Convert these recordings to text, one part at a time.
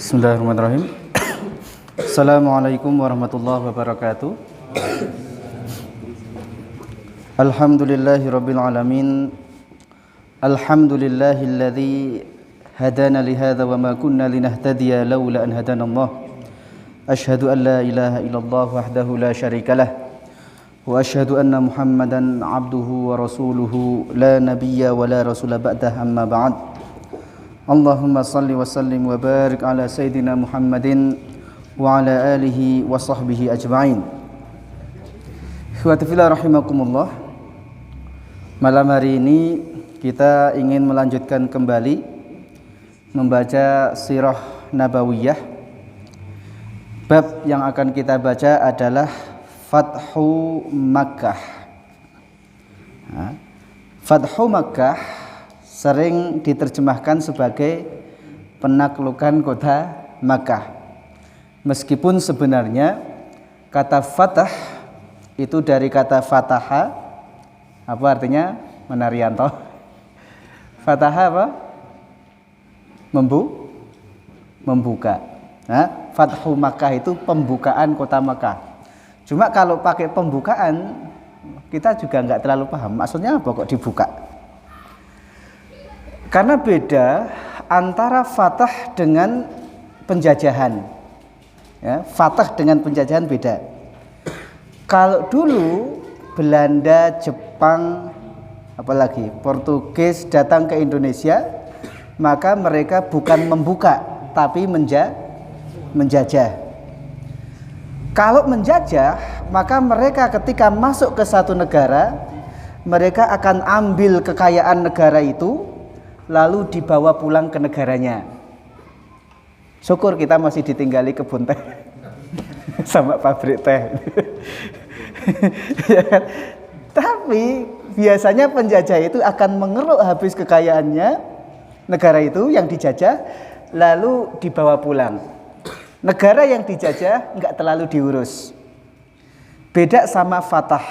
Bismillahirrahmanirrahim. Assalamualaikum warahmatullahi wabarakatuh. Alhamdulillahirabbil alamin. Alhamdulillahilladzi hadana li hadza wa ma kunna linahtadiya laula an hadanallah. Asyhadu an la ilaha illallah wahdahu la syarikalah wa asyhadu anna Muhammadan abduhu wa rasuluhu la nabiyya wa la rasula ba'dah, amma ba'd. Allahumma salli wa sallim wa barik ala sayyidina Muhammadin wa ala alihi wa sahbihi ajma'in. Ikhwati fillah rahimakumullah. Malam hari ini kita ingin melanjutkan kembali membaca sirah nabawiyah. Bab yang akan kita baca adalah Fathu Makkah. Fathu Makkah sering diterjemahkan sebagai penaklukan kota Makkah. Meskipun sebenarnya kata fatah itu dari kata fataha. Apa artinya? Menarianto. Fataha apa? Membuka. Nah, Fathu Makkah itu pembukaan kota Makkah. Cuma kalau pakai pembukaan kita juga nggak terlalu paham. Maksudnya apa kok dibuka? Karena beda antara fatah dengan penjajahan. Ya, fatah dengan penjajahan beda. Kalau dulu Belanda, Jepang, apalagi Portugis datang ke Indonesia, maka mereka bukan membuka, tapi menjajah. Kalau menjajah, maka mereka ketika masuk ke satu negara, mereka akan ambil kekayaan negara itu, lalu dibawa pulang ke negaranya. Syukur kita masih ditinggali kebun teh sama pabrik teh. Ya kan? Tapi biasanya penjajah itu akan mengeruk habis kekayaannya negara itu yang dijajah, lalu dibawa pulang. Negara yang dijajah nggak terlalu diurus. Beda sama fatah.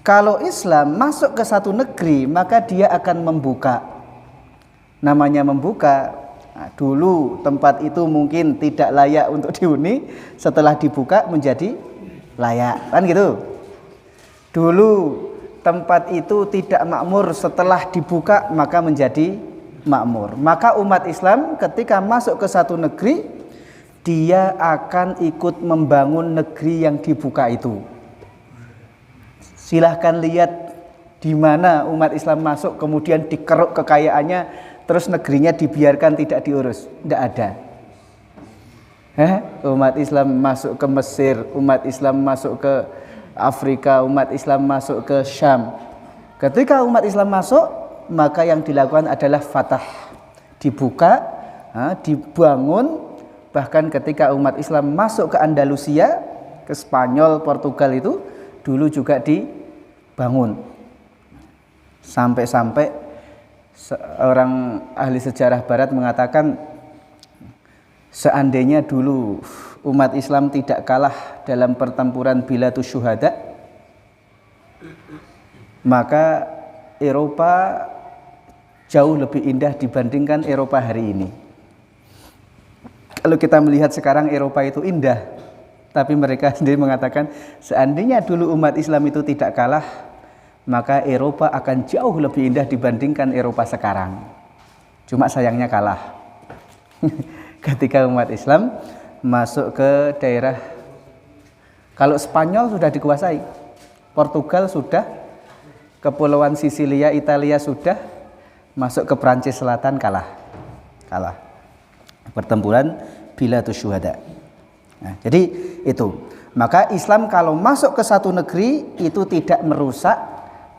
Kalau Islam masuk ke satu negeri, maka dia akan membuka. Namanya membuka. Nah, dulu tempat itu mungkin tidak layak untuk dihuni, setelah dibuka menjadi layak, kan gitu. Dulu tempat itu tidak makmur, setelah dibuka maka menjadi makmur. Maka umat Islam ketika masuk ke satu negeri, dia akan ikut membangun negeri yang dibuka itu. Silahkan lihat di mana umat Islam masuk kemudian dikeruk kekayaannya, terus negerinya dibiarkan tidak diurus. Tidak ada. Umat Islam masuk ke Mesir, umat Islam masuk ke Afrika, umat Islam masuk ke Syam. Ketika umat Islam masuk, maka yang dilakukan adalah fatah. Dibuka, dibangun. Bahkan ketika umat Islam masuk ke Andalusia, ke Spanyol, Portugal itu dulu juga dibangun. Sampai-sampai seorang ahli sejarah barat mengatakan, seandainya dulu umat Islam tidak kalah dalam pertempuran Bilatus Syuhada, maka Eropa jauh lebih indah dibandingkan Eropa hari ini. Kalau kita melihat sekarang Eropa itu indah, tapi mereka sendiri mengatakan seandainya dulu umat Islam itu tidak kalah, maka Eropa akan jauh lebih indah dibandingkan Eropa sekarang. Cuma sayangnya kalah. Ketika umat Islam masuk ke daerah, kalau Spanyol sudah dikuasai, Portugal sudah, Kepulauan Sisilia, Italia sudah, masuk ke Prancis Selatan kalah. Pertempuran Bilatus Syuhada. Nah, jadi itu. Maka Islam kalau masuk ke satu negeri itu tidak merusak,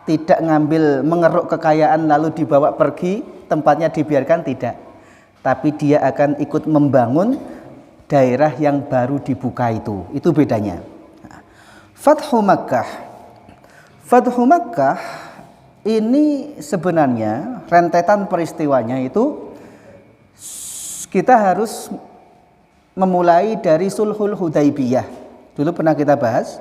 tidak ngambil mengeruk kekayaan lalu dibawa pergi, tempatnya dibiarkan, tidak. Tapi dia akan ikut membangun daerah yang baru dibuka itu. Itu bedanya. Fathu Makkah. Fathu Makkah ini sebenarnya rentetan peristiwanya itu kita harus memulai dari Sulhul Hudaibiyah. Dulu pernah kita bahas.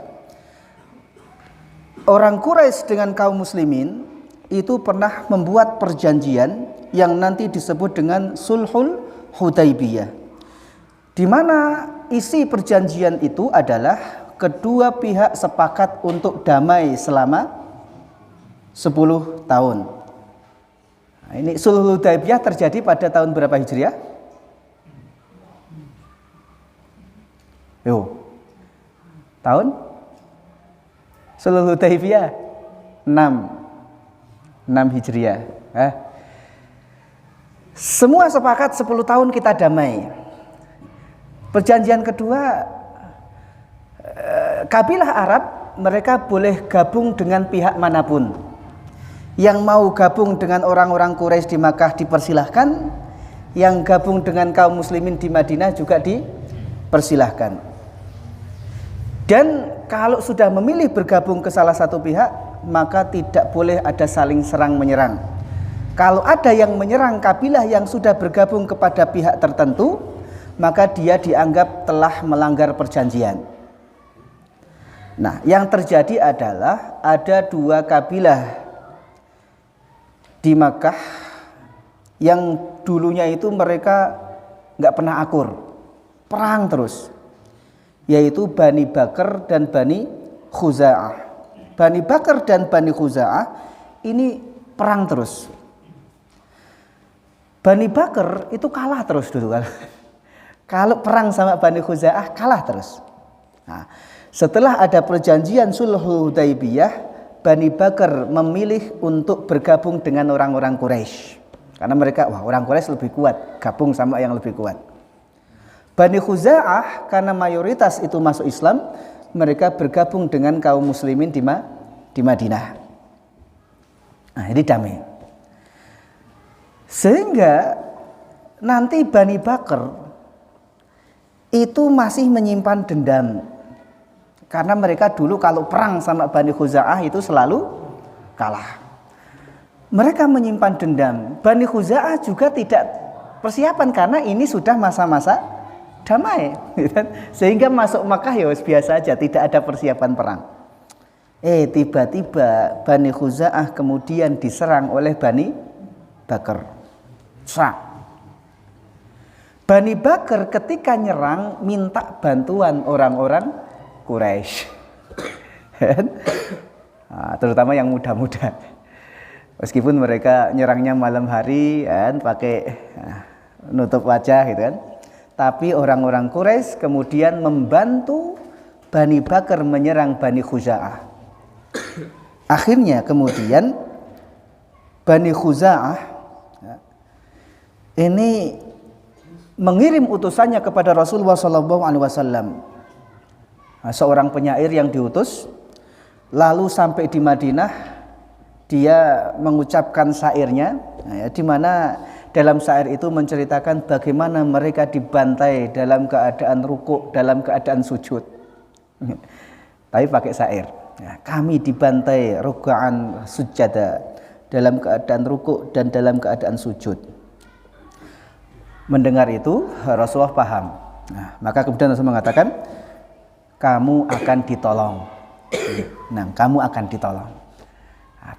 Orang Quraisy dengan kaum muslimin itu pernah membuat perjanjian yang nanti disebut dengan Sulhul Hudaibiyah. Di mana isi perjanjian itu adalah kedua pihak sepakat untuk damai selama 10 tahun. Nah, ini Sulhul Hudaibiyah terjadi pada tahun berapa Hijriah? Tahun Sulhul Hudaibiyah 6 Hijriah. Semua sepakat 10 tahun kita damai. Perjanjian kedua, kabilah Arab mereka boleh gabung dengan pihak manapun. Yang mau gabung dengan orang-orang Quraisy di Makkah dipersilahkan, yang gabung dengan kaum muslimin di Madinah juga dipersilahkan. Dan kalau sudah memilih bergabung ke salah satu pihak, maka tidak boleh ada saling serang menyerang. Kalau ada yang menyerang kabilah yang sudah bergabung kepada pihak tertentu, maka dia dianggap telah melanggar perjanjian. Nah, yang terjadi adalah ada dua kabilah di Makkah yang dulunya itu mereka nggak pernah akur, perang terus, yaitu Bani Bakr dan Bani Khuza'ah. Bani Bakr dan Bani Khuza'ah ini perang terus. Bani Bakr itu kalah terus dulu kan. Kalau perang sama Bani Khuza'ah kalah terus. Nah, setelah ada perjanjian Sulhul Hudaibiyah, Bani Bakr memilih untuk bergabung dengan orang-orang Quraisy. Karena mereka, orang Quraisy lebih kuat, gabung sama yang lebih kuat. Bani Khuza'ah karena mayoritas itu masuk Islam, mereka bergabung dengan kaum muslimin di Madinah. Nah, ini damai. Sehingga nanti Bani Bakr itu masih menyimpan dendam. Karena mereka dulu kalau perang sama Bani Khuza'ah itu selalu kalah. Mereka menyimpan dendam. Bani Khuza'ah juga tidak persiapan karena ini sudah masa-masa damai. Sehingga masuk Makkah ya biasa aja, tidak ada persiapan perang. Tiba-tiba Bani Khuza'ah kemudian diserang oleh Bani Bakr. Serang. Bani Bakr ketika nyerang minta bantuan orang-orang Quraisy, terutama yang muda-muda. Meskipun mereka nyerangnya malam hari, pakai nutup wajah, gitu kan. Tapi orang-orang Quraisy kemudian membantu Bani Bakr menyerang Bani Khuza'ah. Akhirnya kemudian Bani Khuza'ah ini mengirim utusannya kepada Rasulullah SAW. Seorang penyair yang diutus, lalu sampai di Madinah dia mengucapkan syairnya, di mana dalam syair itu menceritakan bagaimana mereka dibantai dalam keadaan rukuk, dalam keadaan sujud. Tapi pakai syair. Kami dibantai ruk'an sujada, dalam keadaan rukuk dan dalam keadaan sujud. Mendengar itu Rasulullah paham. Maka kemudian Rasulullah mengatakan, kamu akan ditolong. Nah, kamu akan ditolong.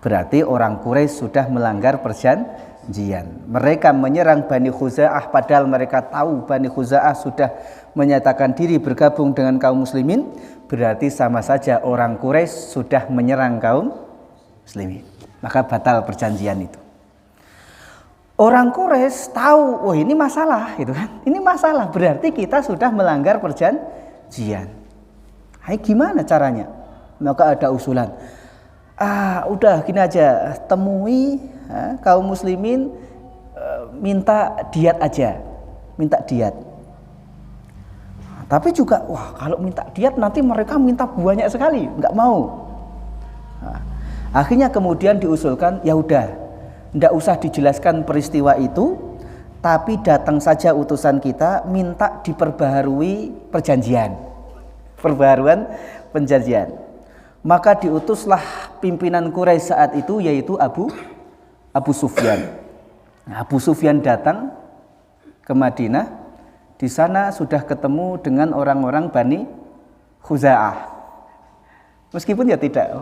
Berarti orang Quraisy sudah melanggar perjanjian. Mereka menyerang Bani Khuza'ah padahal mereka tahu Bani Khuza'ah sudah menyatakan diri bergabung dengan kaum muslimin. Berarti sama saja orang Quraisy sudah menyerang kaum muslimin. Maka batal perjanjian itu. Orang Quraisy tahu, ini masalah, gitu kan? Ini masalah, berarti kita sudah melanggar perjanjian. Gimana caranya? Maka ada usulan. Udah gini aja, temui kaum muslimin, minta diat aja, minta diat. Tapi juga, kalau minta diat nanti mereka minta banyak sekali, nggak mau. Akhirnya kemudian diusulkan, ya udah, nggak usah dijelaskan peristiwa itu, tapi datang saja utusan kita, minta diperbaharui perjanjian. Perbaharuan perjanjian. Maka diutuslah pimpinan Quraisy saat itu, yaitu Abu Sufyan. Abu Sufyan datang ke Madinah. Di sana sudah ketemu dengan orang-orang Bani Khuza'ah. Meskipun ya tidak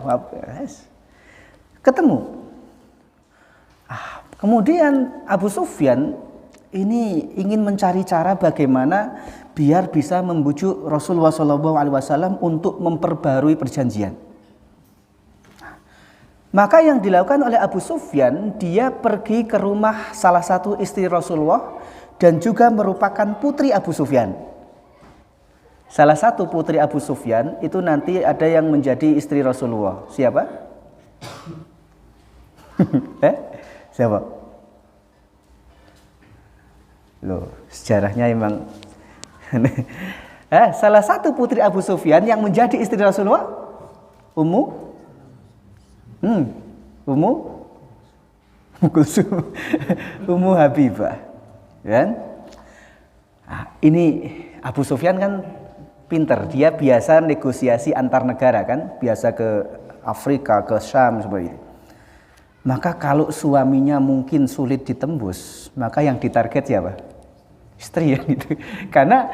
ketemu. Kemudian Abu Sufyan ini ingin mencari cara bagaimana biar bisa membujuk Rasulullah SAW untuk memperbarui perjanjian. Maka yang dilakukan oleh Abu Sufyan, dia pergi ke rumah salah satu istri Rasulullah dan juga merupakan putri Abu Sufyan. Salah satu putri Abu Sufyan itu nanti ada yang menjadi istri Rasulullah. Siapa? Siapa? Loh, sejarahnya emang salah satu putri Abu Sufyan yang menjadi istri Rasulullah, Ummu Kulsum, Ummu Habibah, kan? Nah, ini Abu Sufyan kan pinter, dia biasa negosiasi antar negara kan, biasa ke Afrika, ke Syam seperti itu. Maka kalau suaminya mungkin sulit ditembus, maka yang ditarget siapa? Istri ya gitu. Karena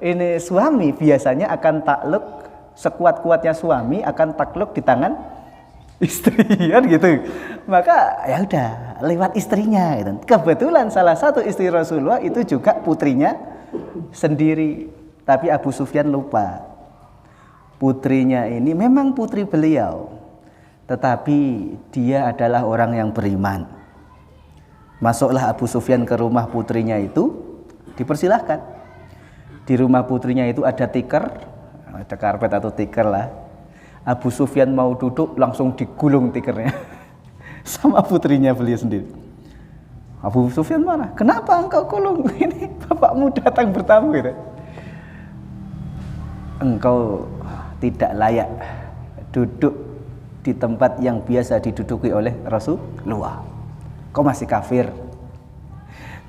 ini suami biasanya akan takluk, sekuat-kuatnya suami akan takluk di tangan istri kan gitu. Maka ya udah lewat istrinya gitu. Kebetulan salah satu istri Rasulullah itu juga putrinya sendiri. Tapi Abu Sufyan lupa. Putrinya ini memang putri beliau, tetapi dia adalah orang yang beriman. Masuklah Abu Sufyan ke rumah putrinya itu, dipersilahkan. Di rumah putrinya itu ada tikar, ada karpet atau tikar lah. Abu Sufyan mau duduk langsung digulung tikernya sama putrinya beliau sendiri. Abu Sufyan marah, kenapa engkau gulung? Ini bapakmu datang bertamu gitu. Engkau tidak layak duduk di tempat yang biasa diduduki oleh Rasulullah. Kau masih kafir.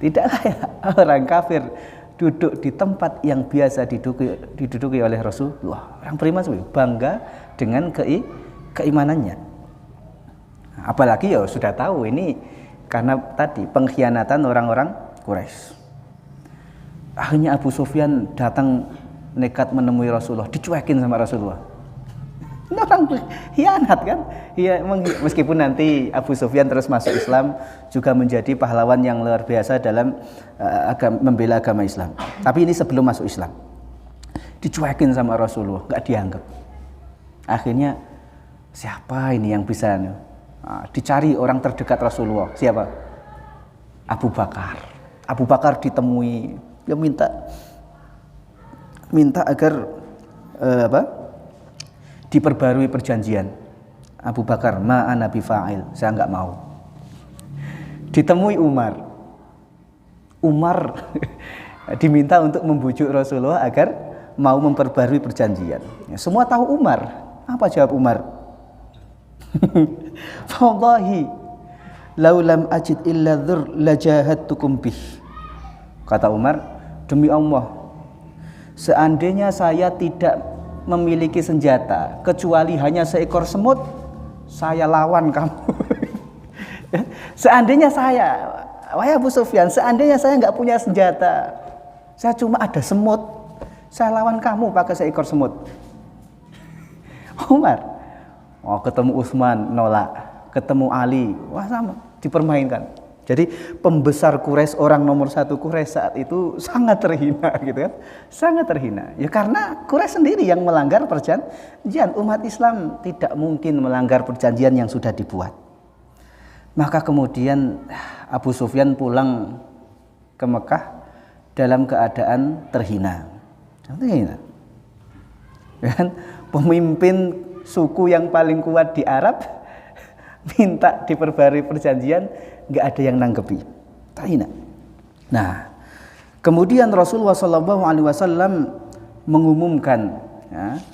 Tidak layak orang kafir duduk di tempat yang biasa diduduki oleh Rasulullah. Orang beriman sebenarnya bangga dengan keimanannya. Apalagi ya sudah tahu ini karena tadi pengkhianatan orang-orang Quraisy. Akhirnya Abu Sufyan datang nekat menemui Rasulullah, dicuekin sama Rasulullah. Ini orang hianat kan? Ya, meskipun nanti Abu Sufyan terus masuk Islam juga menjadi pahlawan yang luar biasa dalam membela agama Islam. Tapi ini sebelum masuk Islam, dicuekin sama Rasulullah, nggak dianggap. Akhirnya siapa ini yang bisa? Dicari orang terdekat Rasulullah. Siapa? Abu Bakar. Abu Bakar ditemui, dia minta agar diperbarui perjanjian. Abu Bakar, ma'ana bifa'il, saya enggak mau. Ditemui Umar. Umar diminta untuk membujuk Rasulullah agar mau memperbarui perjanjian. Ya, semua tahu Umar. Apa jawab Umar? Wallahi lau lam ajid illa dzur lajahadtukum bih. Kata Umar, demi Allah, seandainya saya tidak memiliki senjata kecuali hanya seekor semut, saya lawan kamu. Seandainya saya, wahai Abu Sufyan, seandainya saya nggak punya senjata, saya cuma ada semut, saya lawan kamu pakai seekor semut. Umar, ketemu Utsman nolak, ketemu Ali, wah sama, dipermainkan. Jadi pembesar Quraisy, orang nomor satu Quraisy saat itu sangat terhina gitu kan, sangat terhina. Ya karena Quraisy sendiri yang melanggar perjanjian, umat Islam tidak mungkin melanggar perjanjian yang sudah dibuat. Maka kemudian Abu Sufyan pulang ke Mekah dalam keadaan terhina. Terhina. Dan pemimpin suku yang paling kuat di Arab minta diperbarui perjanjian, nggak ada yang nanggepi, terhina. Nah, kemudian Rasulullah SAW mengumumkan ya,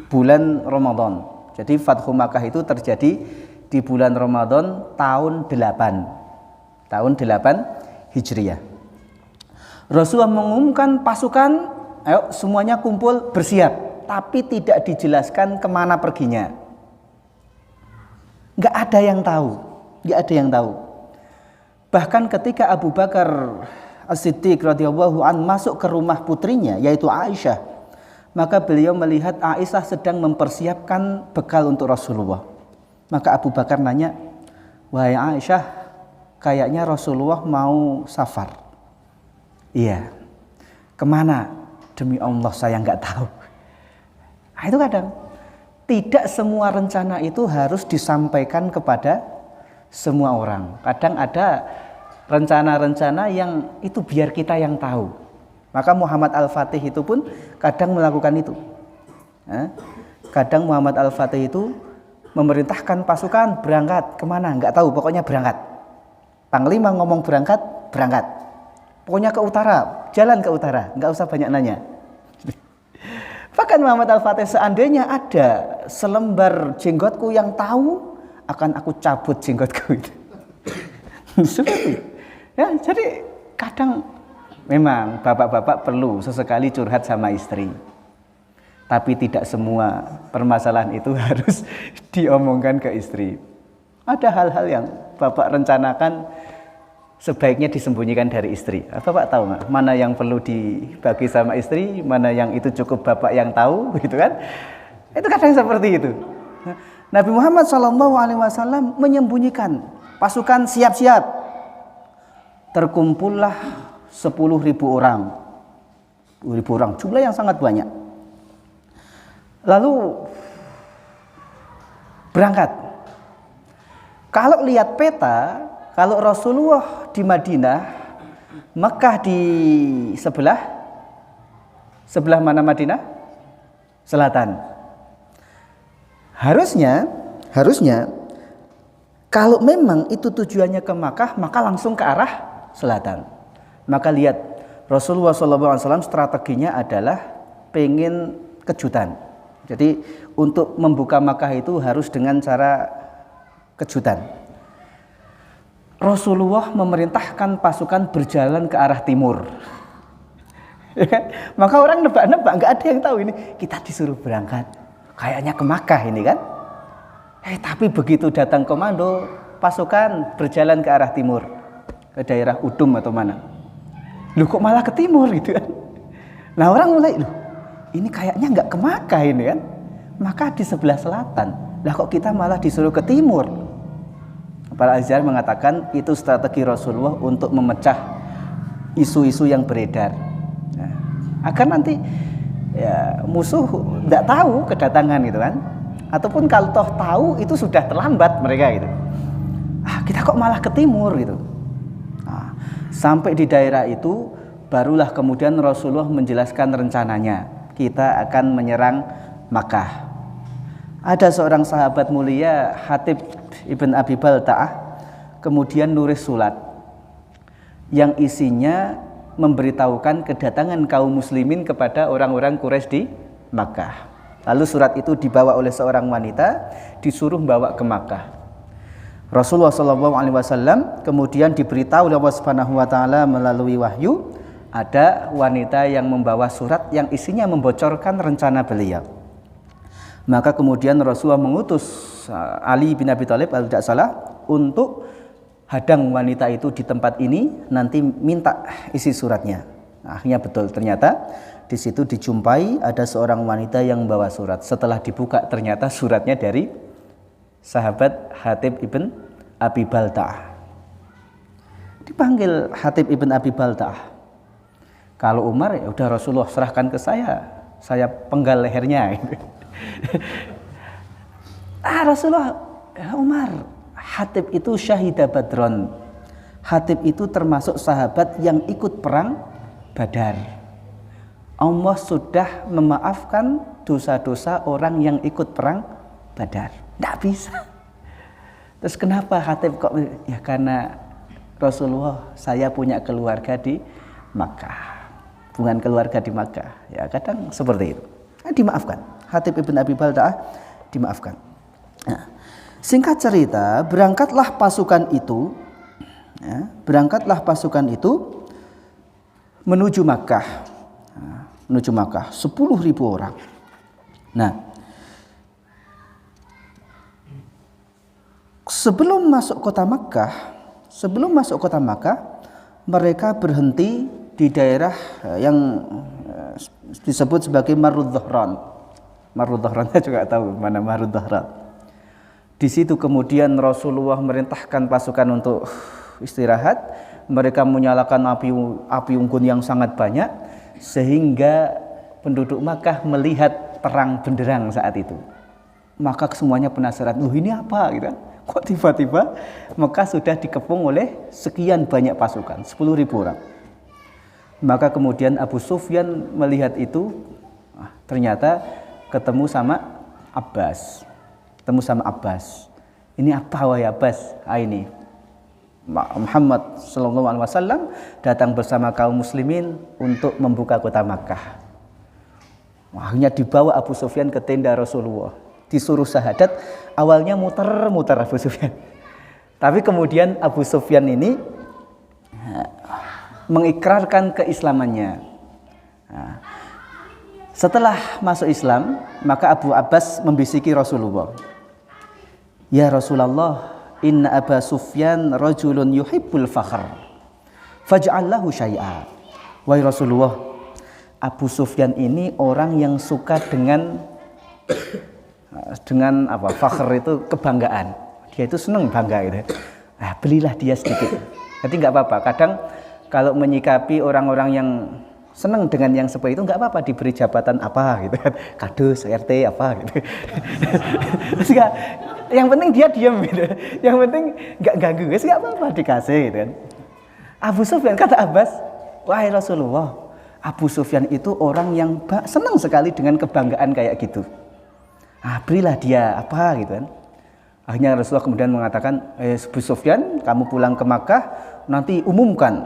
bulan Ramadan. Jadi Fathu Makkah itu terjadi di bulan Ramadan tahun 8 Hijriah. Rasulullah mengumumkan pasukan, ayo semuanya kumpul bersiap, tapi tidak dijelaskan kemana perginya. Nggak ada yang tahu. Nggak ada yang tahu. Bahkan ketika Abu Bakar As-Siddiq radhiyallahu an masuk ke rumah putrinya yaitu Aisyah, maka beliau melihat Aisyah sedang mempersiapkan bekal untuk Rasulullah. Maka Abu Bakar nanya, "Wahai Aisyah, kayaknya Rasulullah mau safar. Iya. Kemana? Demi Allah saya nggak tahu. Nah, itu kadang tidak semua rencana itu harus disampaikan kepada semua orang. Kadang ada rencana-rencana yang itu biar kita yang tahu. Maka Muhammad Al-Fatih itu pun kadang melakukan itu. Kadang Muhammad Al-Fatih itu memerintahkan pasukan berangkat kemana? Nggak tahu, pokoknya berangkat. Panglima ngomong berangkat, berangkat. Pokoknya ke utara, jalan ke utara, nggak usah banyak nanya. Bahkan Muhammad Al-Fatih, seandainya ada selembar jenggotku yang tahu, akan aku cabut jenggotku itu. Seperti ya, jadi kadang memang bapak-bapak perlu sesekali curhat sama istri. Tapi tidak semua permasalahan itu harus diomongkan ke istri. Ada hal-hal yang bapak rencanakan sebaiknya disembunyikan dari istri. Bapak tahu nggak mana yang perlu dibagi sama istri, mana yang itu cukup bapak yang tahu, gitu kan? Itu kadang seperti itu. Nabi Muhammad SAW menyembunyikan pasukan siap-siap. Terkumpullah 10.000 orang, 10.000 orang, jumlah yang sangat banyak. Lalu berangkat. Kalau lihat peta, kalau Rasulullah di Madinah, Mekah di sebelah mana Madinah? Selatan. Harusnya kalau memang itu tujuannya ke Makkah, maka langsung ke arah selatan. Maka lihat Rasulullah SAW strateginya adalah pengen kejutan. Jadi untuk membuka Makkah itu harus dengan cara kejutan. Rasulullah memerintahkan pasukan berjalan ke arah timur. Ya kan? Maka orang nebak-nebak, nggak ada yang tahu ini kita disuruh berangkat. Kayaknya ke Makkah ini kan. Tapi begitu datang komando, pasukan berjalan ke arah timur, ke daerah Udum atau mana. Loh kok malah ke timur gitu kan. Nah orang mulai, loh ini kayaknya nggak ke Makkah ini kan. Makkah di sebelah selatan. Lah kok kita malah disuruh ke timur. Para Azhar mengatakan itu strategi Rasulullah untuk memecah isu-isu yang beredar. Nah, agar nanti ya, musuh tidak tahu kedatangan gitu kan. Ataupun kalau toh tahu itu sudah terlambat mereka gitu. Kita kok malah ke timur gitu. Nah, sampai di daerah itu barulah kemudian Rasulullah menjelaskan rencananya. Kita akan menyerang Makkah. Ada seorang sahabat mulia Hatib Ibn Abi Balta'ah kemudian nulis surat yang isinya memberitahukan kedatangan kaum muslimin kepada orang-orang Quraisy di Makkah. Lalu surat itu dibawa oleh seorang wanita, disuruh bawa ke Makkah. Rasulullah SAW kemudian diberitahu oleh Allah Subhanahu wa taala melalui wahyu, ada wanita yang membawa surat yang isinya membocorkan rencana beliau. Maka kemudian Rasulullah mengutus Ali bin Abi Thalib kalau tidak salah untuk hadang wanita itu di tempat ini, nanti minta isi suratnya. Nah, akhirnya betul, ternyata di situ dijumpai ada seorang wanita yang membawa surat. Setelah dibuka ternyata suratnya dari sahabat Hatib ibn Abi Balta'ah. Dipanggil Hatib ibn Abi Balta'ah. Kalau Umar ya udah Rasulullah serahkan ke saya penggal lehernya. Rasulullah, ya Umar, Hatib itu syahidah Badron. Hatib itu termasuk sahabat yang ikut perang Badar. Allah sudah memaafkan dosa-dosa orang yang ikut perang Badar. Tidak bisa. Terus kenapa Hatib kok? Ya karena Rasulullah, saya punya keluarga di Makkah. Bukan keluarga di Makkah. Ya kadang seperti itu. Dimaafkan. Hatib ibn Abi Balta'ah dimaafkan. Nah, singkat cerita, berangkatlah pasukan itu menuju Makkah. Menuju Makkah 10.000 orang. Nah, sebelum masuk kota Makkah, mereka berhenti di daerah yang disebut sebagai Marud Dhahran. Marud Dhahran, saya juga tahu mana Marud Dhahran. Di situ kemudian Rasulullah merintahkan pasukan untuk istirahat, mereka menyalakan api unggun yang sangat banyak sehingga penduduk Makkah melihat terang benderang saat itu. Maka semuanya penasaran, loh ini apa gitu kan? Kok tiba-tiba Mekah sudah dikepung oleh sekian banyak pasukan, 10.000 orang. Maka kemudian Abu Sufyan melihat itu, ternyata ketemu sama Abbas. Ini apa wahai Abbas? Ini Muhammad sallallahu alaihi wasallam datang bersama kaum muslimin untuk membuka kota Makkah. Akhirnya dibawa Abu Sufyan ke tenda Rasulullah. Disuruh syahadat, awalnya muter-muter Abu Sufyan. Tapi kemudian Abu Sufyan ini mengikrarkan keislamannya. Setelah masuk Islam, maka Abu Abbas membisiki Rasulullah. Ya Rasulullah, inna Aba Sufyan rajulun yuhibbul fakhr. Faj'al lahu syai'a. Wahai Rasulullah, Abu Sufyan ini orang yang suka dengan apa? Fakhr itu kebanggaan. Dia itu senang bangga gitu. Belilah dia sedikit. Jadi nggak apa-apa. Kadang kalau menyikapi orang-orang yang senang dengan yang seperti itu nggak apa-apa diberi jabatan apa gitu kan. Kadus, RT apa gitu. Yang penting dia diam gitu. Yang penting nggak ganggu. Nggak apa-apa dikasih gitu kan. Abu Sufyan kata Abbas, wahai Rasulullah, Abu Sufyan itu orang yang senang sekali dengan kebanggaan kayak gitu. Berilah dia apa gitu kan. Akhirnya Rasulullah kemudian mengatakan, Abu Sufyan, kamu pulang ke Makkah, nanti umumkan.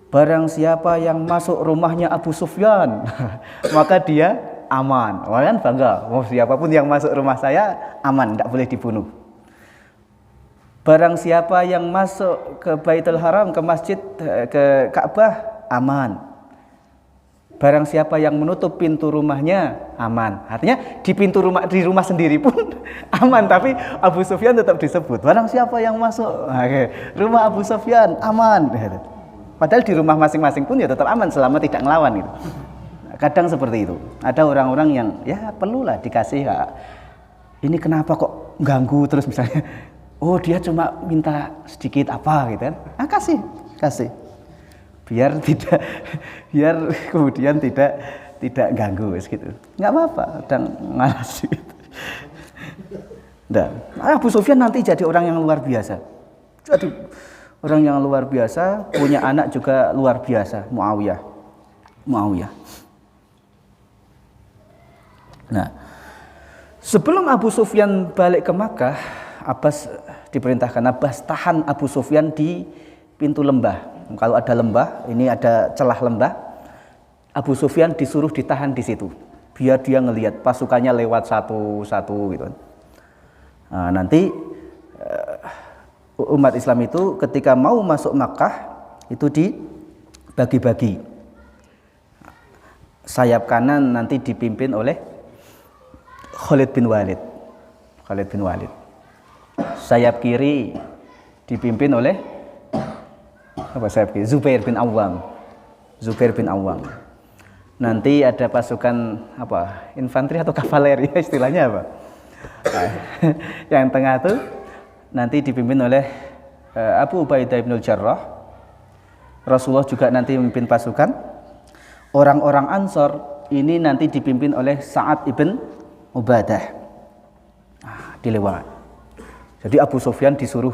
Barang siapa yang masuk rumahnya Abu Sufyan, maka dia aman. Wah kan bangga, siapapun yang masuk rumah saya aman, tidak boleh dibunuh. Barang siapa yang masuk ke Baitul Haram, ke masjid, ke Ka'bah, aman. Barang siapa yang menutup pintu rumahnya aman. Artinya di pintu rumah, di rumah sendiri pun aman, tapi Abu Sufyan tetap disebut. Barang siapa yang masuk rumah Abu Sufyan aman. Padahal di rumah masing-masing pun ya tetap aman selama tidak ngelawan gitu. Kadang seperti itu. Ada orang-orang yang ya perlulah dikasih. Ini kenapa kok ganggu terus misalnya? Oh dia cuma minta sedikit apa gitu kan? Kasih. Biar kemudian tidak ganggu gitu. Nggak apa-apa, dan ngalas gitu. Abu Sufyan nanti jadi orang yang luar biasa. Jadi orang yang luar biasa, punya anak juga luar biasa, Muawiyah. Nah, sebelum Abu Sufyan balik ke Makkah, Abbas diperintahkan Abbas tahan Abu Sufyan di pintu lembah. Kalau ada lembah, ini ada celah lembah, Abu Sufyan disuruh ditahan di situ, biar dia ngelihat pasukannya lewat satu-satu gitu. Nah, nanti umat Islam itu ketika mau masuk Makkah itu dibagi-bagi. Sayap kanan nanti dipimpin oleh Khalid bin Walid. Sayap kiri dipimpin oleh Zubair bin Awam. Nanti ada pasukan infanteri atau kavaleri, istilahnya apa? Yang tengah itu nanti dipimpin oleh Abu Ubaidah bin Jarrah. Rasulullah juga nanti memimpin pasukan. Orang-orang Ansor ini nanti dipimpin oleh Sa'ad ibn Ubadah. Dilewat. Jadi Abu Sufyan disuruh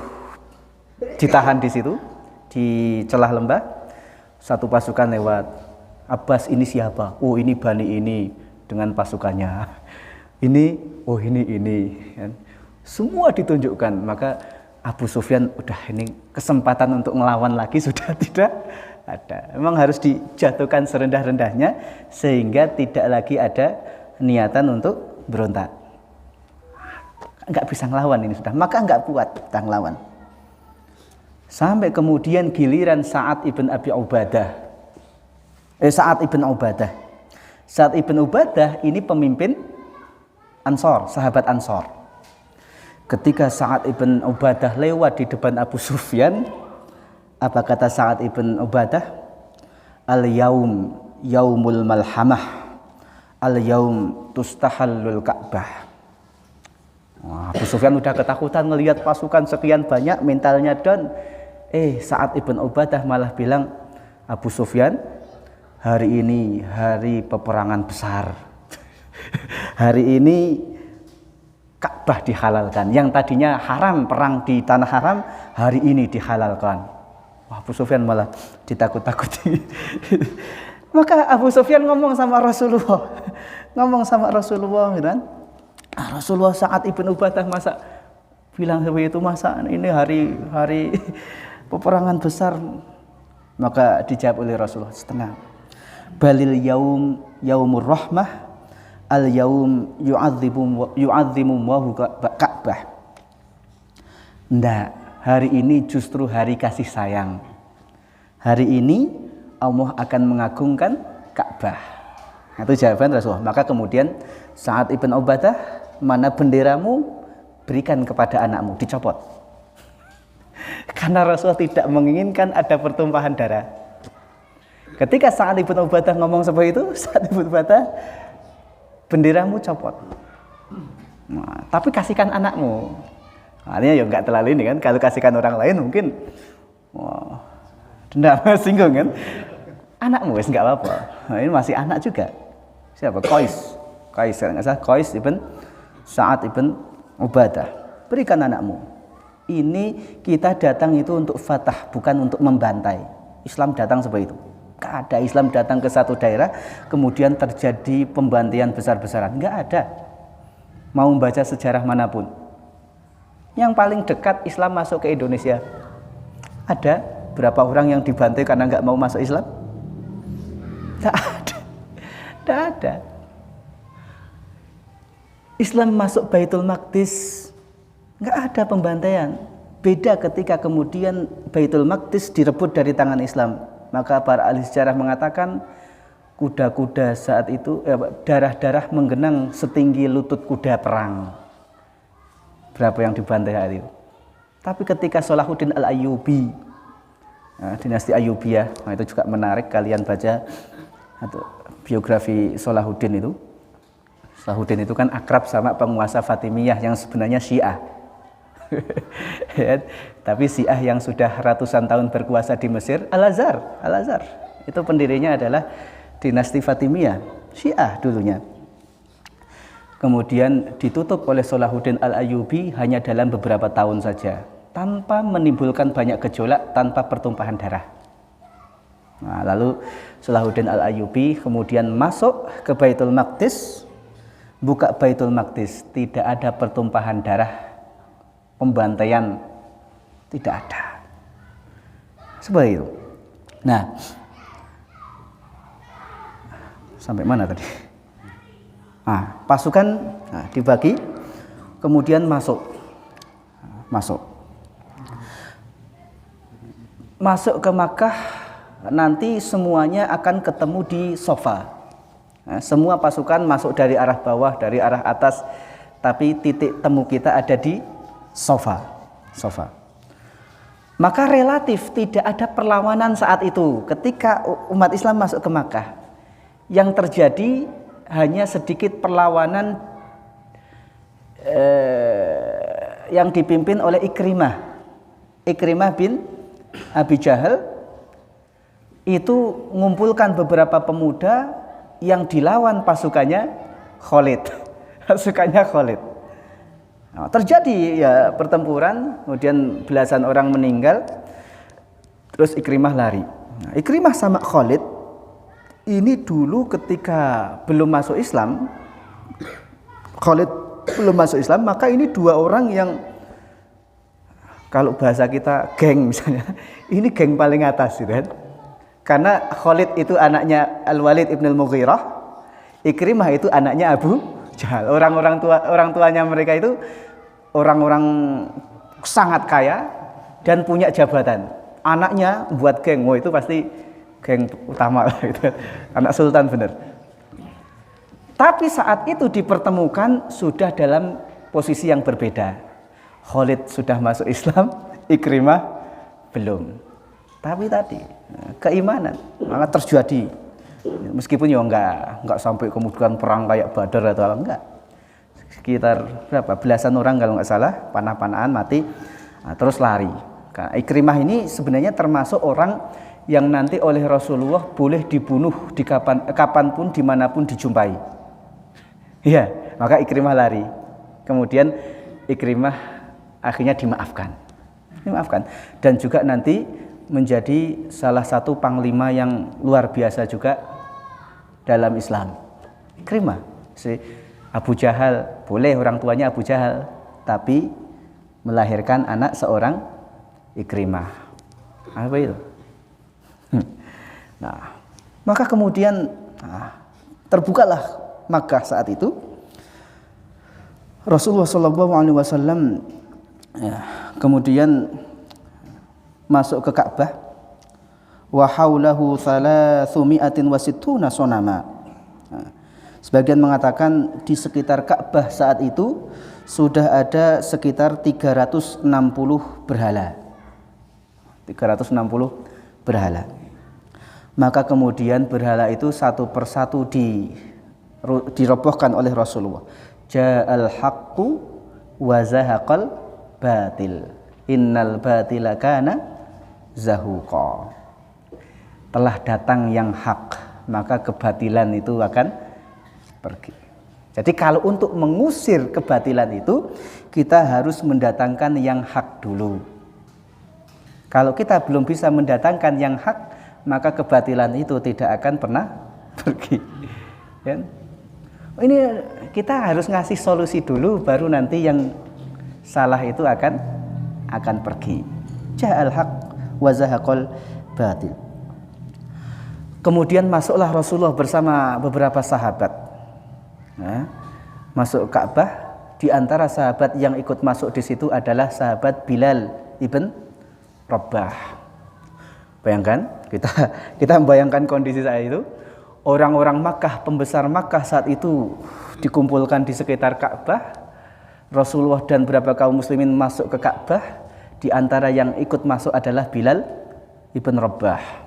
ditahan di situ, di celah lembah. Satu pasukan lewat. Abbas ini siapa? Oh ini Bani ini dengan pasukannya. Ini semua ditunjukkan. Maka Abu Sufyan udah ini kesempatan untuk ngelawan lagi sudah tidak ada. Memang harus dijatuhkan serendah-rendahnya sehingga tidak lagi ada niatan untuk berontak. Enggak bisa ngelawan ini sudah, maka enggak kuat kita ngelawan. Sampai kemudian giliran Sa'ad ibn Ubadah. Sa'ad ibn Ubadah ini pemimpin Ansor, sahabat Ansor. Ketika Sa'ad ibn Ubadah lewat di depan Abu Sufyan, apa kata Sa'ad ibn Ubadah? Al-yaum yaumul malhamah, al-yaum tustahallul Ka'bah. Wah, Abu Sufyan udah ketakutan ngelihat pasukan sekian banyak, mentalnya down. Sa'ad ibn Ubadah malah bilang, Abu Sufyan, hari ini hari peperangan besar. Hari ini Ka'bah dihalalkan. Yang tadinya haram perang di tanah haram, hari ini dihalalkan. Wah, Abu Sufyan malah ditakut-takuti. Maka Abu Sufyan ngomong sama Rasulullah, gitu kan? Rasulullah Sa'ad ibn Ubadah masa bilang seperti itu, masa ini hari peperangan besar. Maka dijawab oleh Rasulullah, tenang. Balil yaumur rahmah, al yaum yu'adzimu Allahu Ka'bah. Ndak, hari ini justru hari kasih sayang. Hari ini Allah akan mengagungkan Ka'bah. Itu jawaban Rasulullah. Maka kemudian Sa'ad ibn Ubadah, mana benderamu, berikan kepada anakmu, dicopot. Karena Rasulullah tidak menginginkan ada pertumpahan darah. Ketika Sa'ad ibn Ubadah ngomong seperti itu, Sa'ad ibn Ubadah, benderamu copot. Nah, tapi kasihkan anakmu. Artinya ya enggak terlalu ini kan. Kalau kasihkan orang lain mungkin dendam, singgung kan. Anakmu wes enggak apa-apa. Nah, ini masih anak juga. Siapa? Qais kalau enggak salah, Qais ibn Sa'ad ibn Ubadah. Berikan anakmu. Ini kita datang itu untuk fatah, bukan untuk membantai. Islam datang seperti itu. Enggak ada Islam datang ke satu daerah kemudian terjadi pembantaian besar-besaran. Enggak ada. Mau membaca sejarah manapun. Yang paling dekat Islam masuk ke Indonesia. Ada berapa orang yang dibantai karena enggak mau masuk Islam? Enggak ada. Enggak ada. Islam masuk Baitul Maqdis, nggak ada pembantaian. Beda ketika kemudian Baitul Maqdis direbut dari tangan Islam. Maka para ahli sejarah mengatakan kuda-kuda saat itu, darah-darah menggenang setinggi lutut kuda perang. Berapa yang dibantai hari itu. Tapi ketika Salahuddin Al-Ayyubi, dinasti Ayyubiyah, itu juga menarik, kalian baca atau biografi Salahuddin itu. Salahuddin itu kan akrab sama penguasa Fatimiyah yang sebenarnya Syiah. Tapi Syiah yang sudah ratusan tahun berkuasa di Mesir, Al-Azhar. Itu pendirinya adalah dinasti Fatimiyah, Syiah dulunya. Kemudian ditutup oleh Salahuddin Al-Ayyubi hanya dalam beberapa tahun saja, tanpa menimbulkan banyak gejolak, tanpa pertumpahan darah. Nah, lalu Salahuddin Al-Ayyubi kemudian masuk ke Baitul Maqdis, buka Baitul Maqdis, tidak ada pertumpahan darah, pembantaian, tidak ada. Seperti itu. Nah, sampai mana tadi? Pasukan dibagi, kemudian masuk ke Makkah. Nanti semuanya akan ketemu di Safa. Semua pasukan masuk dari arah bawah, dari arah atas, tapi titik temu kita ada di Safa. Maka relatif tidak ada perlawanan saat itu ketika umat Islam masuk ke Makkah. Yang terjadi hanya sedikit perlawanan yang dipimpin oleh Ikrimah bin Abi Jahal. Itu mengumpulkan beberapa pemuda yang dilawan pasukannya Khalid. Nah, terjadi ya pertempuran, kemudian belasan orang meninggal, terus Ikrimah lari. Nah, Ikrimah sama Khalid ini dulu ketika belum masuk Islam, Khalid belum masuk Islam, maka ini dua orang yang kalau bahasa kita geng misalnya, ini geng paling atas gitu kan. Karena Khalid itu anaknya Al-Walid ibn al-Mughirah, Ikrimah itu anaknya Abu Jahal. Orang tuanya mereka itu orang-orang sangat kaya dan punya jabatan. Anaknya buat geng, itu pasti geng utama gitu. Anak sultan bener. Tapi saat itu dipertemukan sudah dalam posisi yang berbeda. Khalid sudah masuk Islam, Ikrimah belum. Tapi tadi keimanan, maka terjadi. Meskipun ya enggak sampai kemudian perang kayak Badar atau enggak. sekitar berapa belasan orang kalau nggak salah, panah-panahan mati, terus lari. Ikrimah ini sebenarnya termasuk orang yang nanti oleh Rasulullah boleh dibunuh di kapanpun, dimanapun dijumpai. Iya, maka Ikrimah lari. Kemudian Ikrimah akhirnya dimaafkan, dan juga nanti menjadi salah satu panglima yang luar biasa juga dalam Islam. Ikrimah, si Abu Jahal, boleh orang tuanya Abu Jahal, tapi melahirkan anak seorang Ikrimah. Apa itu? Nah, maka kemudian terbukalah Makkah saat itu. Rasulullah SAW kemudian masuk ke Ka'bah. Wa haulahu 360 sonama. Sebagian mengatakan di sekitar Ka'bah saat itu sudah ada sekitar 360 berhala. 360 berhala. Maka kemudian berhala itu satu persatu dirobohkan oleh Rasulullah. Ja'al haqqu wa zahaqal batil. Innal batila kana zahuqa. Telah datang yang hak, maka kebatilan itu akan pergi. Jadi kalau untuk mengusir kebatilan itu, kita harus mendatangkan yang hak dulu. Kalau kita belum bisa mendatangkan yang hak, maka kebatilan itu tidak akan pernah pergi. Ya? Ini kita harus ngasih solusi dulu, baru nanti yang salah itu akan pergi. Ja'al haq wa zahaqal batil. Kemudian masuklah Rasulullah bersama beberapa sahabat. Nah, masuk Ka'bah. Di antara sahabat yang ikut masuk di situ adalah sahabat Bilal ibn Rabah. Bayangkan, kita membayangkan kondisi saat itu. Orang-orang Makkah, pembesar Makkah saat itu dikumpulkan di sekitar Ka'bah. Rasulullah dan beberapa kaum muslimin masuk ke Ka'bah. Di antara yang ikut masuk adalah Bilal ibn Rabah.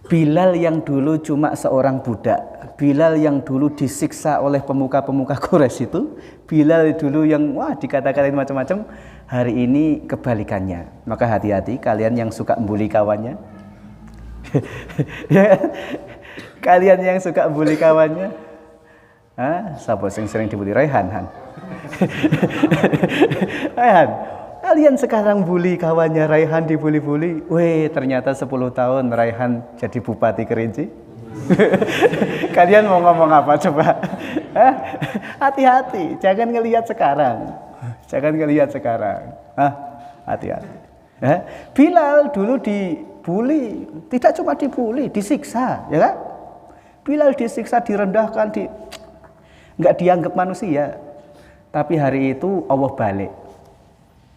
Bilal yang dulu cuma seorang budak, Bilal yang dulu disiksa oleh pemuka-pemuka Quraisy itu, Bilal dulu yang dikata-katain macam-macam, hari ini kebalikannya. Maka hati-hati kalian yang suka membuli kawannya. Kalian yang suka membuli kawannya. Siapa yang sering dibully? Raihan. Raihan. Kalian sekarang bully kawannya Raihan, dibully-bully. Ternyata 10 tahun Raihan jadi bupati Kerinci. Kalian mau ngomong apa coba? Hati-hati, jangan ngelihat sekarang. Hati-hati. Bilal dulu dibully, tidak cuma dibully, disiksa, ya kan? Bilal disiksa, direndahkan, nggak dianggap manusia. Tapi hari itu Allah balik.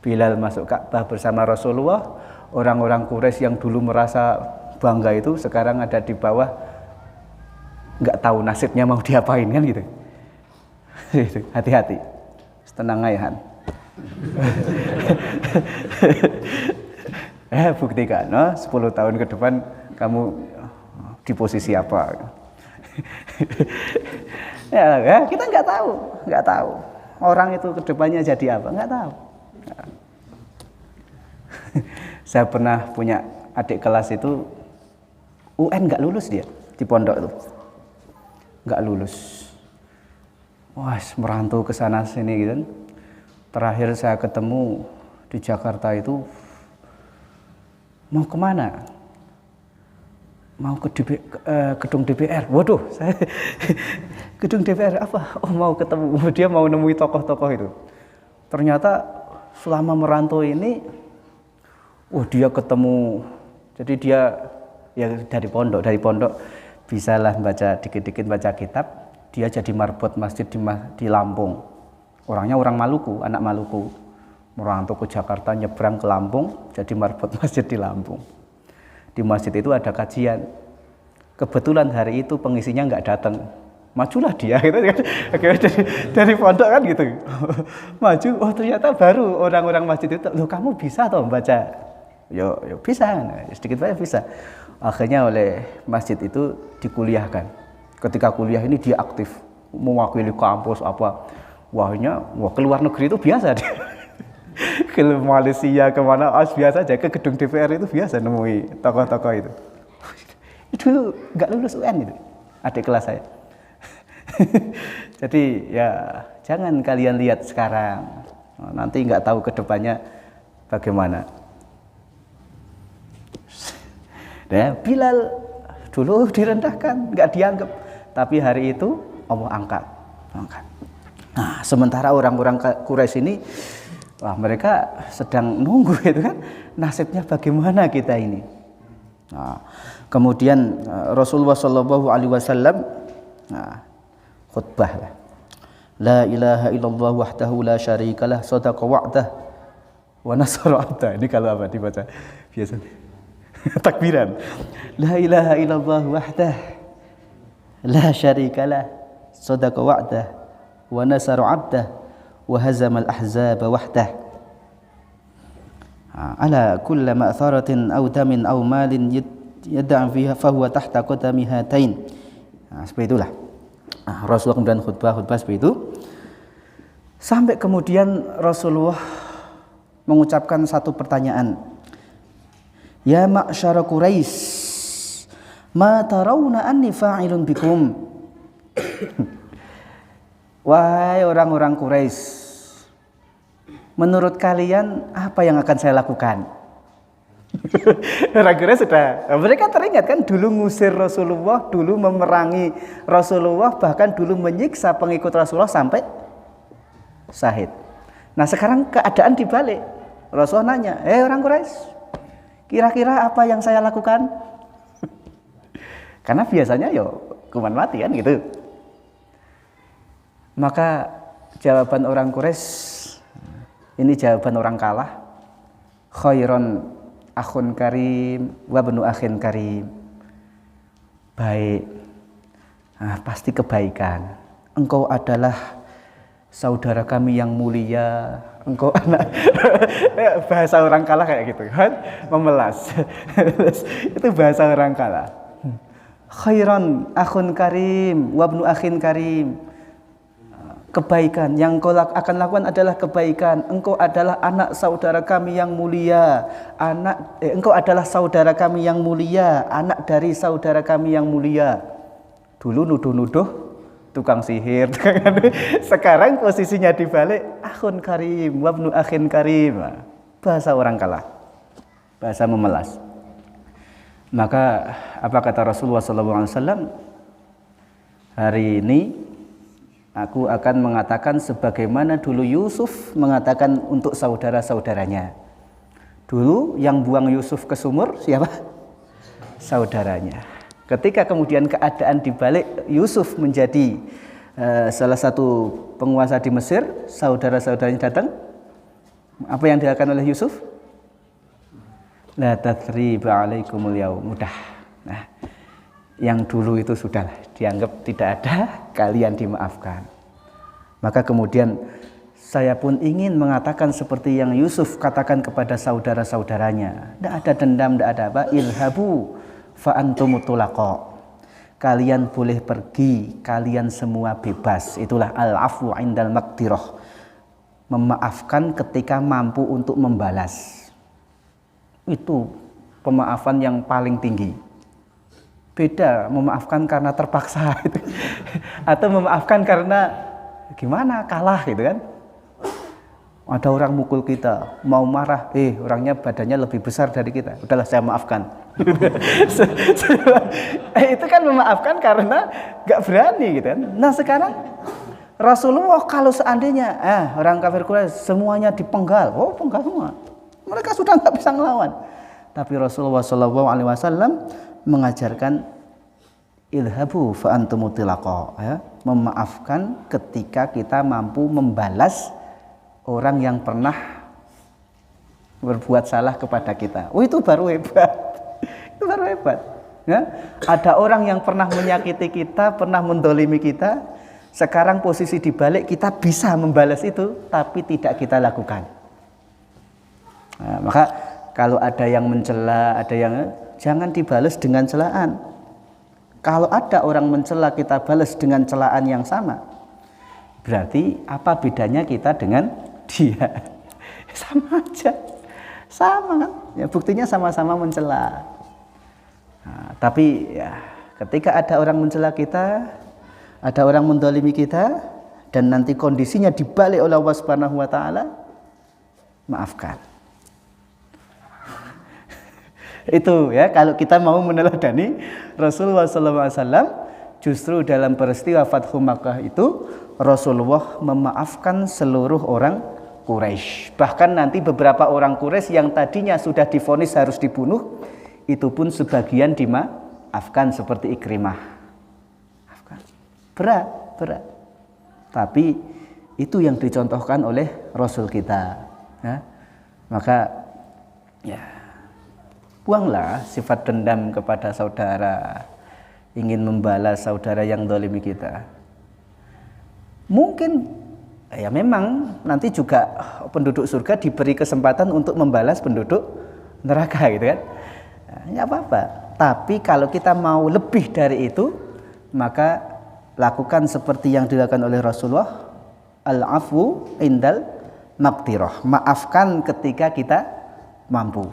Bilal masuk Ka'bah bersama Rasulullah. Orang-orang Quraisy yang dulu merasa bangga itu sekarang ada di bawah, nggak tahu nasibnya mau diapain kan gitu. Hati-hati, tenang aja Han. Buktikan, 10 tahun ke depan kamu di posisi apa? Ya, kita nggak tahu. Orang itu ke depannya jadi apa? Nggak tahu. Saya pernah punya adik kelas itu UN nggak lulus dia di pondok itu, nggak lulus. Merantau ke sana sini gitu. Terakhir saya ketemu di Jakarta itu mau kemana? Mau ke gedung DPR. Waduh, saya gedung DPR apa? Mau ketemu, dia mau nemui tokoh-tokoh itu. Ternyata selama merantau ini, dia ketemu. Jadi dia ya dari pondok bisalah baca dikit-dikit baca kitab. Dia jadi marbot masjid di Lampung. Orangnya orang Maluku, anak Maluku. Merantau ke Jakarta, nyebrang ke Lampung, jadi marbot masjid di Lampung. Di masjid itu ada kajian. Kebetulan hari itu pengisinya nggak datang. Majulah dia gitu kan. Dari pondok kan gitu. Maju, ternyata baru orang-orang masjid itu, loh kamu bisa toh membaca? Yo bisa, sedikit banyak bisa. Akhirnya oleh masjid itu dikuliahkan. Ketika kuliah ini dia aktif. mewakili kampus apa. Wah keluar negeri itu biasa deh. Ke Malaysia kemana biasa aja, ke gedung DPR itu biasa nemui tokoh-tokoh itu. Itu nggak lulus UN itu, adik kelas saya. Jadi ya jangan kalian lihat sekarang, nanti nggak tahu kedepannya bagaimana. Ya, Bilal dulu direndahkan, nggak dianggap, tapi hari itu Allah angkat. Nah, sementara orang-orang Quraisy ini, wah mereka sedang nunggu itu kan, nasibnya bagaimana kita ini. Nah, kemudian Rasulullah Shallallahu Alaihi Wasallam khutbah lah. La ilaha illallah wahdahu la syarikalah sadaqa wa'dah wa nasara 'abdah. Ini kalau apa dibaca biasanya takbiran. La ilaha illallah wahdah la syarikalah sadaqa wa'dah wa nasara 'abdah wa hazamal ahzaba wahdah. Ala kulli ma'tharatin aw damin aw malin yad'an fiha fa huwa tahta qadami hatain. Seperti itulah. Rasulullah kemudian khutbah seperti itu. Sampai kemudian Rasulullah mengucapkan satu pertanyaan. Ya ma'syara Quraisy, ma tarawna anni fa'ilun bikum? Wahai orang-orang Quraisy, menurut kalian apa yang akan saya lakukan? Orang Quraisy mereka teringat kan dulu ngusir Rasulullah, dulu memerangi Rasulullah, bahkan dulu menyiksa pengikut Rasulullah sampai syahid. Nah sekarang keadaan dibalik. Rasulullah nanya, orang Quraisy, kira-kira apa yang saya lakukan? Karena biasanya hukuman mati kan gitu. Maka jawaban orang Quraisy, ini jawaban orang kalah. Khairon akhun karim wa bnu akhin karim. Baik, pasti kebaikan. Engkau adalah saudara kami yang mulia, engkau anak. Bahasa orang kalah kayak gitu kan, memelas. Itu bahasa orang kalah. Khairan akhun karim wa bnu akhin karim. Kebaikan yang kau akan lakukan adalah kebaikan. Engkau adalah anak saudara kami yang mulia, engkau adalah saudara kami yang mulia, anak dari saudara kami yang mulia. Dulu nuduh-nuduh tukang sihir, sekarang posisinya dibalik, akhun karim, wabnu akhin karim. Bahasa orang kalah, bahasa memelas. Maka apa kata Rasulullah SAW? Hari ini aku akan mengatakan sebagaimana dulu Yusuf mengatakan untuk saudara-saudaranya. Dulu yang buang Yusuf ke sumur siapa? Saudaranya. Ketika kemudian keadaan dibalik, Yusuf menjadi salah satu penguasa di Mesir, saudara-saudaranya datang. Apa yang dilakukan oleh Yusuf? La tathriba alaikumul yaum. Mudah. Nah, yang dulu itu sudah dianggap tidak ada, kalian dimaafkan. Maka kemudian saya pun ingin mengatakan seperti yang Yusuf katakan kepada saudara-saudaranya. Tidak ada dendam, tidak ada apa. Ilhabu fa antumut tulaqa. Kalian boleh pergi, kalian semua bebas. Itulah al-afwu indal maqdirah. Memaafkan ketika mampu untuk membalas. Itu pemaafan yang paling tinggi. Beda memaafkan karena terpaksa gitu. Atau memaafkan karena gimana, kalah gitu kan. Ada orang mukul kita, mau marah, orangnya badannya lebih besar dari kita, udahlah saya maafkan. Itu kan memaafkan karena gak berani gitu kan. Nah sekarang Rasulullah kalau seandainya orang kafir Quraisy semuanya dipenggal, penggal semua, mereka sudah gak bisa ngelawan. Tapi Rasulullah SAW mengajarkan ilhabu fa antumut tulaqa, memaafkan ketika kita mampu membalas orang yang pernah berbuat salah kepada kita. Itu baru hebat. Itu baru hebat. Ya? Ada orang yang pernah menyakiti kita, pernah mendolimi kita. Sekarang posisi dibalik, kita bisa membalas itu, tapi tidak kita lakukan. Nah, maka kalau ada yang mencela, ada yang jangan dibalas dengan celaan. Kalau ada orang mencela kita balas dengan celaan yang sama, berarti apa bedanya kita dengan dia? Sama aja, sama kan? Ya, buktinya sama-sama mencela. Nah, tapi ya, ketika ada orang mencela kita, ada orang mendolimi kita, dan nanti kondisinya dibalik oleh Allah Subhanahu Wa Taala, maafkan. Itu ya, kalau kita mau meneladani Rasulullah SAW, justru dalam peristiwa Fathu Makkah itu Rasulullah memaafkan seluruh orang Quraisy. Bahkan nanti beberapa orang Quraisy yang tadinya sudah divonis harus dibunuh, itu pun sebagian dimaafkan seperti Ikrimah. Berat. Tapi itu yang dicontohkan oleh Rasul kita. Ya. Maka ya, buanglah sifat dendam kepada saudara, ingin membalas saudara yang dolimi kita. Mungkin ya memang nanti juga penduduk surga diberi kesempatan untuk membalas penduduk neraka gitu kan. Nggak apa-apa. Tapi kalau kita mau lebih dari itu, maka lakukan seperti yang dilakukan oleh Rasulullah, al-afwu indal maqtirah. Maafkan ketika kita mampu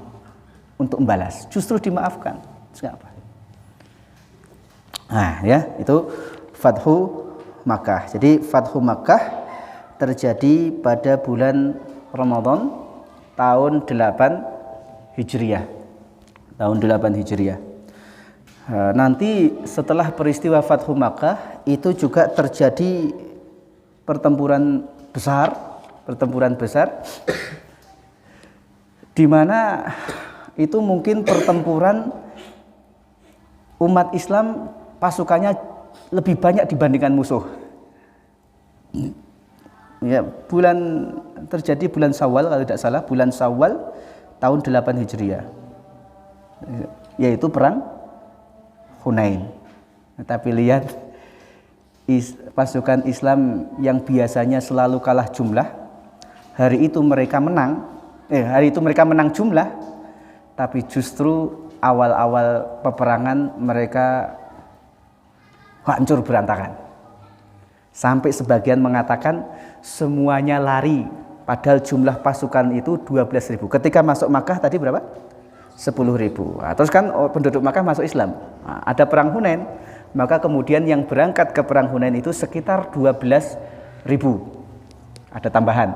untuk membalas, justru dimaafkan. Apa? Nah, ya, itu Fathu Makkah. Jadi Fathu Makkah terjadi pada bulan Ramadan tahun 8 Hijriah. Tahun 8 Hijriah. Nanti setelah peristiwa Fathu Makkah itu juga terjadi pertempuran besar di mana itu mungkin pertempuran umat Islam pasukannya lebih banyak dibandingkan musuh. Ya, terjadi bulan Syawal kalau tidak salah, bulan Syawal tahun 8 Hijriah. Yaitu perang Hunain. Tapi lihat pasukan Islam yang biasanya selalu kalah jumlah, hari itu mereka menang jumlah, tapi justru awal-awal peperangan mereka hancur berantakan. Sampai sebagian mengatakan semuanya lari, padahal jumlah pasukan itu 12.000. Ketika masuk Makkah tadi berapa? 10.000. Nah, terus kan penduduk Makkah masuk Islam. Nah, ada perang Hunain, maka kemudian yang berangkat ke perang Hunain itu sekitar 12.000. Ada tambahan.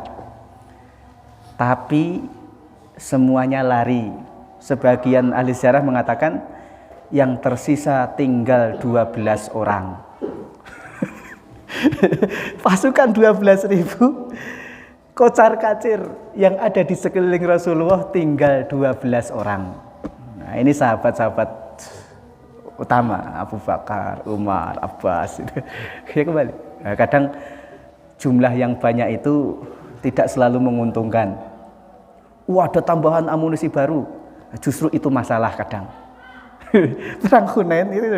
Tapi semuanya lari. Sebagian ahli sejarah mengatakan yang tersisa tinggal 12 orang. Pasukan 12.000 kocar-kacir yang ada di sekeliling Rasulullah tinggal 12 orang. Nah, ini sahabat-sahabat utama, Abu Bakar, Umar, Abbas. Ya kembali. Nah, kadang jumlah yang banyak itu tidak selalu menguntungkan. Ada tambahan amunisi baru. Justru itu masalah kadang. Perang Hunain itu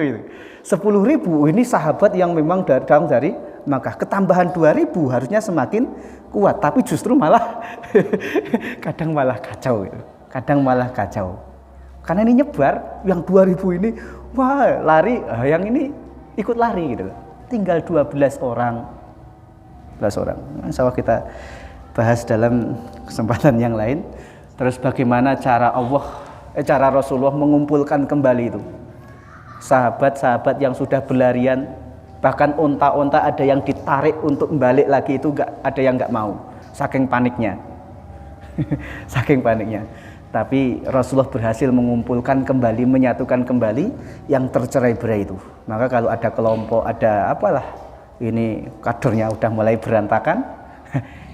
10.000, ini sahabat yang memang datang dari Makkah. Ketambahan 2.000 harusnya semakin kuat, tapi justru malah kadang malah kacau gitu. Kadang malah kacau. Karena ini nyebar, yang 2.000 ini wah lari, yang ini ikut lari gitu. Tinggal 12 orang. 12 orang. Insya Allah kita bahas dalam kesempatan yang lain. Terus bagaimana cara cara Rasulullah mengumpulkan kembali itu sahabat-sahabat yang sudah berlarian, bahkan onta-onta ada yang ditarik untuk balik lagi, itu ada yang nggak mau, saking paniknya. Saking paniknya. Tapi Rasulullah berhasil mengumpulkan kembali, menyatukan kembali yang tercerai-berai itu. Maka kalau ada kelompok, ada apalah, ini kadernya udah mulai berantakan,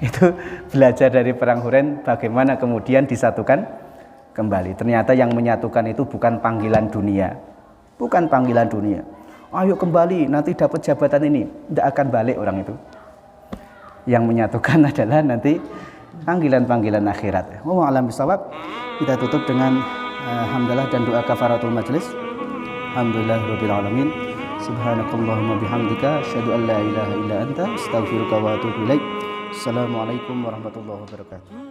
itu belajar dari perang Hunain bagaimana kemudian disatukan kembali. Ternyata yang menyatukan itu bukan panggilan dunia. Bukan panggilan dunia. Ayo kembali, nanti dapat jabatan ini. Tidak akan balik orang itu. Yang menyatukan adalah nanti panggilan-panggilan akhirat. Wallahu a'lam bishawab. Kita tutup dengan hamdalah dan doa kafaratul majelis. Alhamdulillahirabbil alamin. Subhanakallahumma bihamdika asyhadu an la ilaha illa anta astaghfiruka wa atubu ilaik. Assalamualaikum warahmatullahi wabarakatuh.